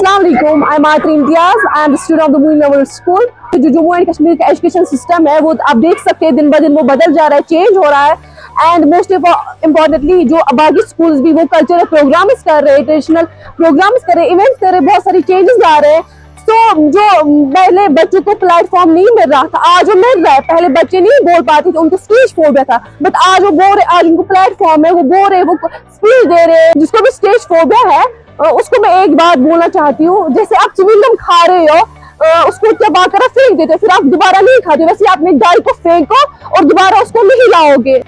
अस्सलाम वालेकुम, I am Atri Imtiaz, I am the student of the Moin memorial school. जो Jammu and Kashmir का एजुकेशन सिस्टम है वो आप देख सकते हैं दिन ब दिन वो बदल जा रहा है, चेंज हो रहा है। एंड मोस्ट इम्पॉर्टेंटली जो बाकी स्कूल्स भी वो कल्चरल प्रोग्राम्स कर रहे हैं, ट्रेडिशनल प्रोग्राम्स कर रहे हैं, इवेंट्स कर रहे हैं, बहुत सारी चेंजेस आ रहे हैं। तो जो पहले बच्चों को प्लेटफॉर्म नहीं मिल रहा था, आज वो मिल रहा है। पहले बच्चे नहीं बोल पाते थे, उनको स्टेज फोबिया था, बट आज वो बोल रहे, आज उनको प्लेटफॉर्म है, वो बोल रहे, वो स्पीच दे रहे हैं। जिसको भी स्टेज फोबिया है उसको मैं एक बात बोलना चाहती हूँ, जैसे आप चिविंगम खा रहे हो, उसको चबा कर फेंक देते हो, फिर आप दोबारा नहीं खाते, वैसे आप अपने डाल को फेंको और दोबारा उसको नहीं लाओगे।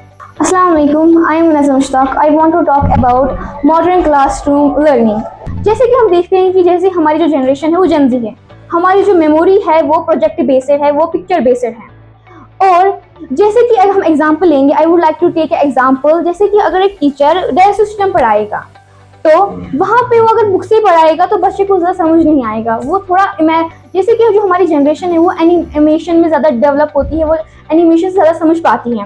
Assalamu alaikum, I am Munazam Mushtaq. I want to talk about modern classroom learning. जैसे कि हम देखते हैं कि जैसे हमारी जो जनरेशन है वो जेन ज़ी है, हमारी जो मेमोरी है वो प्रोजेक्ट बेस्ड है, वो पिक्चर बेस्ड है। और जैसे कि अगर हम एग्जांपल लेंगे, I would like to take example, जैसे कि अगर एक टीचर डायरेक्ट सिस्टम पढ़ाएगा तो वहाँ पे वो अगर बुक से पढ़ाएगा तो बच्चे को ज़्यादा समझ नहीं आएगा। वो थोड़ा जैसे कि जो हमारी जनरेशन है वो एनिमेशन में ज़्यादा डेवलप होती है, वो एनिमेशन से ज़्यादा समझ पाती है।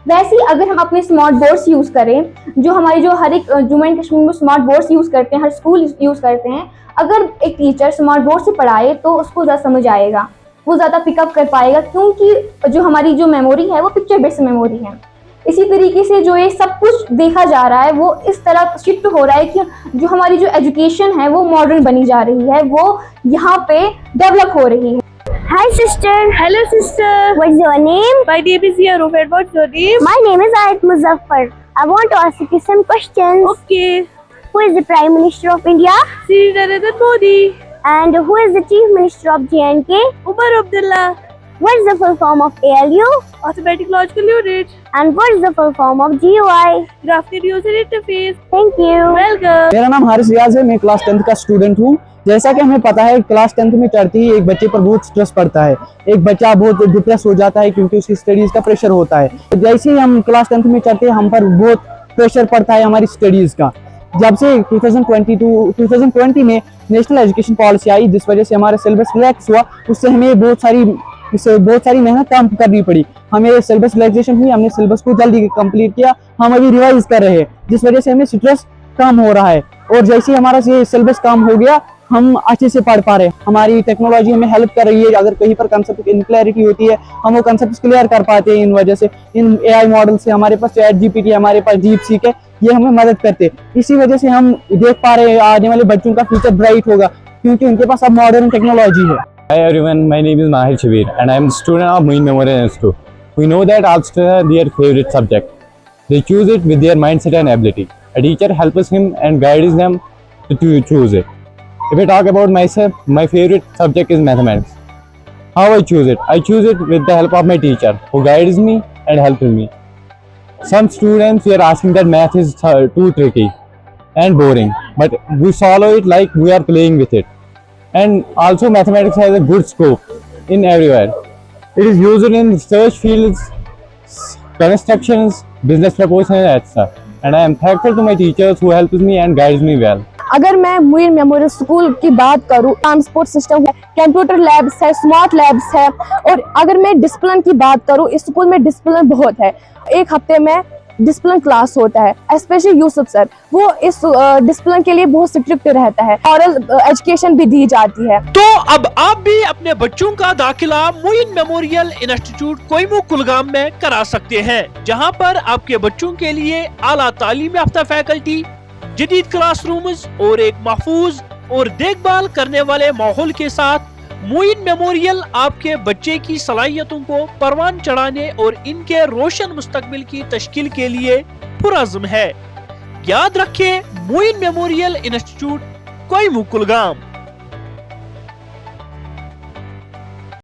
वैसे ही अगर हम अपने स्मार्ट बोर्ड्स यूज़ करें, जो हमारी जो हर एक जम्मू एंड कश्मीर में स्मार्ट बोर्ड्स यूज़ करते हैं, हर स्कूल यूज़ करते हैं, अगर एक टीचर स्मार्ट बोर्ड से पढ़ाए तो उसको ज़्यादा समझ आएगा, वो ज़्यादा पिकअप कर पाएगा, क्योंकि जो हमारी जो मेमोरी है वो पिक्चर बेस्ड मेमोरी है। इसी तरीके से जो ये सब कुछ देखा जा रहा है वो इस तरह शिफ्ट हो रहा है कि जो हमारी जो एजुकेशन है वो मॉडर्न बनी जा रही है, वो यहाँ पे डेवलप हो रही है। Hi sister. Hello sister. What's your name? My name is Yarufet. What's your name? My name is Ayat Muzaffar. I want to ask you some questions. Okay. Who is the Prime Minister of India? Sri Narendra Modi. And who is the Chief Minister of J&K? Umar Abdullah. What is the full form of ALU? Automatic Logical Unit. And what is the full form of GUI? Graphical User Interface. Thank you. Welcome. मेरा नाम हारिस रियाज है, मैं class 10th का student हूँ। जैसा कि हमें पता है क्लास 10th में चढ़ती ही एक बच्चे पर बहुत स्ट्रेस पड़ता है, एक बच्चा बहुत डिप्रेस हो जाता है क्योंकि उसकी स्टडीज़ का प्रेशर होता है। जैसे ही हम क्लास 10th में चढ़ते हैं हम पर बहुत प्रेशर पड़ता है हमारी स्टडीज़ का। जब से 2020 में नेशनल एजुकेशन पॉलिसी आई, जिस वजह से हमारा सिलेबस रिलैक्स हुआ, उससे हमें बहुत सारी मेहनत काम करनी पड़ी। हमें सिलेबस रिलैक्सेशन हुई, हमने सिलेबस को जल्दी कंप्लीट किया, हम अभी रिवाइज कर रहे हैं, जिस वजह से हमें स्ट्रेस कम हो रहा है। और जैसे ही हमारा ये सिलेबस कम हो गया हम अच्छे से पढ़ पा रहे हैं। हमारी टेक्नोलॉजी हमें हेल्प कर रही है, अगर कहीं पर कंसेप्ट की इनक्लैरिटी होती है हम वो कंसेप्ट क्लियर कर पाते हैं। इन वजह से इन एआई मॉडल से, हमारे पास चैट जीपीटी, हमारे पास DeepSeek है, ये हमें मदद करते हैं। इसी वजह से हम देख पा रहे हैं आने वाले बच्चों का फ्यूचर ब्राइट होगा, क्योंकि उनके पास अब मॉडर्न टेक्नोलॉजी है। Hi everyone, my name is Mahir Shabir and I am a student of Moin Memorial Institute. We know that all students have their favorite subject. They choose it with their mindset and ability. A teacher helps him and guides them to choose it. If I talk about myself, my favorite subject is mathematics. How I choose it? I choose it with the help of my teacher who guides me and helps me. Some students were asking that math is too tricky and boring, but we follow it like we are playing with it. And also mathematics has a good scope in everywhere. It is used in research fields, constructions, business proposals, etc. And I am thankful to my teachers who help me and guides me well. अगर मैं Moin memorial school की बात करूँ, transport system है, computer labs है, smart labs है। और अगर मैं डिसिप्लिन की बात करूँ, इस स्कूल में डिसिप्लिन बहुत है। एक हफ्ते में डिसिप्लिन क्लास होता है, स्पेशली यूसुफ सर, वो इस डिसिप्लिन के लिए बहुत स्ट्रिक्ट रहता है। ऑरल एजुकेशन भी दी जाती है। तो अब आप भी अपने बच्चों का दाखिला मोइन मेमोरियल इंस्टीट्यूट कोइमू कुलगाम में करा सकते हैं, जहां पर आपके बच्चों के लिए आला तालीम याफ्ता फैकल्टी, जदीद क्लासरूम्स और एक महफूज और देखभाल करने वाले माहौल के साथ मोइन मेमोरियल आपके बच्चे की सलाहियतों को परवान चढ़ाने और इनके रोशन मुस्तकबिल की तश्कील के लिए पुरअज़्म है। याद रखें, मोइन मेमोरियल इंस्टीट्यूट कोइमू कुलगाम।